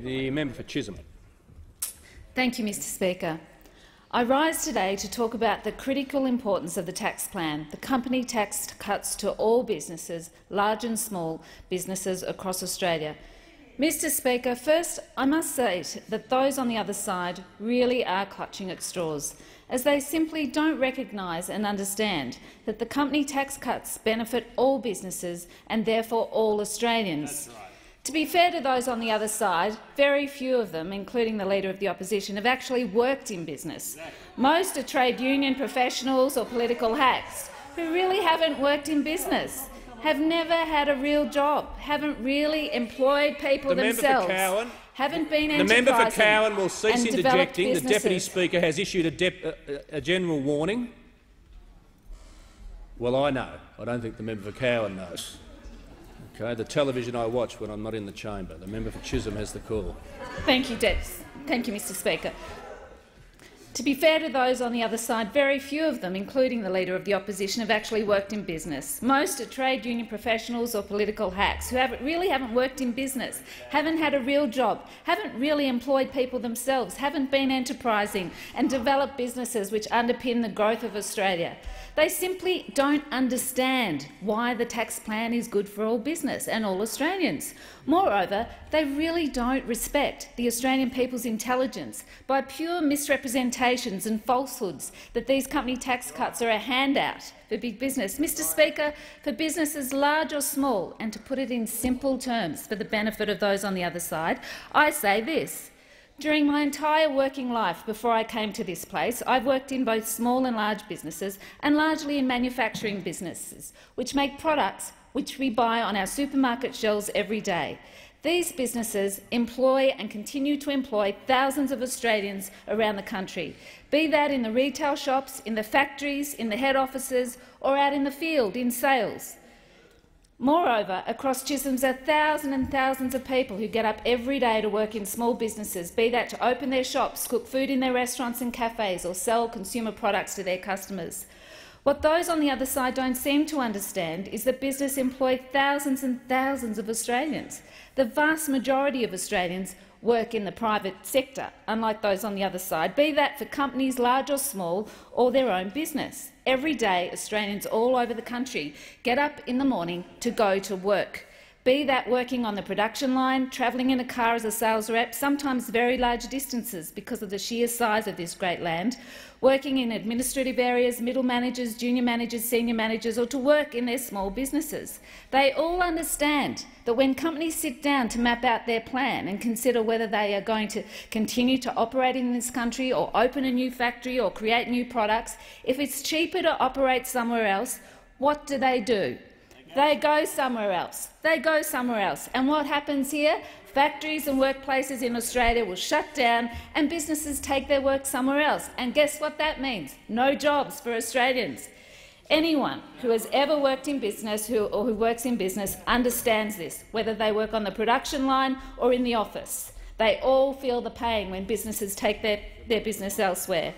The member for Chisholm. Thank you, Mr Speaker. I rise today to talk about the critical importance of the tax plan, the company tax cuts to all businesses, large and small businesses across Australia. Mr Speaker, first I must say that those on the other side really are clutching at straws, as they simply don't recognise and understand that the company tax cuts benefit all businesses and therefore all Australians. To be fair to those on the other side, very few of them, including the Leader of the Opposition, have actually worked in business. Most are trade union professionals or political hacks who really haven't worked in business, have never had a real job, haven't really employed people themselves, haven't been enterprising. The member for Cowan will cease interjecting. The Deputy Speaker has issued a general warning. Well, I know. I don't think the member for Cowan knows. Okay, the television I watch when I'm not in the chamber. The member for Chisholm has the call. Thank you, Mr Speaker. To be fair to those on the other side, very few of them, including the Leader of the Opposition, have actually worked in business. Most are trade union professionals or political hacks who really haven't worked in business, haven't had a real job, haven't really employed people themselves, haven't been enterprising and developed businesses which underpin the growth of Australia. They simply don't understand why the tax plan is good for all business and all Australians. Moreover, they really don't respect the Australian people's intelligence by pure misrepresentations and falsehoods that these company tax cuts are a handout for big business. Mr Speaker, for businesses large or small, and to put it in simple terms for the benefit of those on the other side, I say this. During my entire working life before I came to this place, I've worked in both small and large businesses and largely in manufacturing businesses, which make products which we buy on our supermarket shelves every day. These businesses employ and continue to employ thousands of Australians around the country, be that in the retail shops, in the factories, in the head offices or out in the field in sales. Moreover, across Chisholm are thousands and thousands of people who get up every day to work in small businesses, be that to open their shops, cook food in their restaurants and cafes or sell consumer products to their customers. What those on the other side don't seem to understand is that business employs thousands and thousands of Australians. The vast majority of Australians work in the private sector, unlike those on the other side, be that for companies large or small or their own business. Every day, Australians all over the country get up in the morning to go to work, be that working on the production line, travelling in a car as a sales rep, sometimes very large distances because of the sheer size of this great land, working in administrative areas, middle managers, junior managers, senior managers, or to work in their small businesses. They all understand that when companies sit down to map out their plan and consider whether they are going to continue to operate in this country or open a new factory or create new products, if it's cheaper to operate somewhere else, what do? They go somewhere else. They go somewhere else. And what happens here? Factories and workplaces in Australia will shut down and businesses take their work somewhere else. And guess what that means? No jobs for Australians. Anyone who has ever worked in business or who works in business understands this, whether they work on the production line or in the office. They all feel the pain when businesses take their business elsewhere.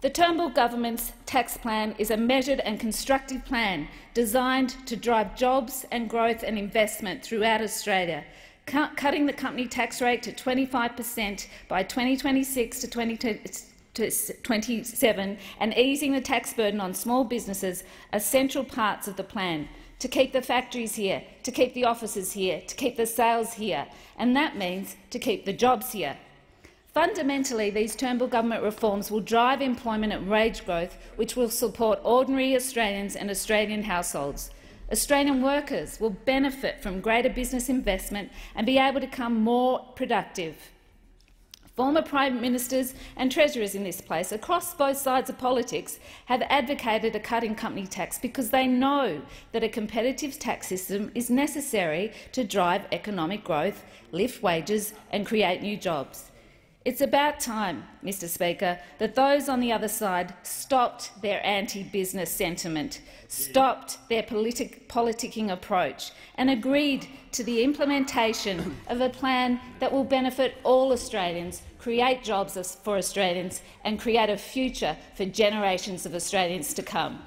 The Turnbull government's tax plan is a measured and constructive plan designed to drive jobs and growth and investment throughout Australia, cutting the company tax rate to 25% by 2026 to 2027 and easing the tax burden on small businesses are central parts of the plan to keep the factories here, to keep the offices here, to keep the sales here, and that means to keep the jobs here. Fundamentally, these Turnbull government reforms will drive employment and wage growth, which will support ordinary Australians and Australian households. Australian workers will benefit from greater business investment and be able to become more productive. Former Prime Ministers and Treasurers in this place, across both sides of politics, have advocated a cut in company tax because they know that a competitive tax system is necessary to drive economic growth, lift wages and create new jobs. It's about time, Mr Speaker, that those on the other side stopped their anti-business sentiment, stopped their politicking approach and agreed to the implementation of a plan that will benefit all Australians, create jobs for Australians and create a future for generations of Australians to come.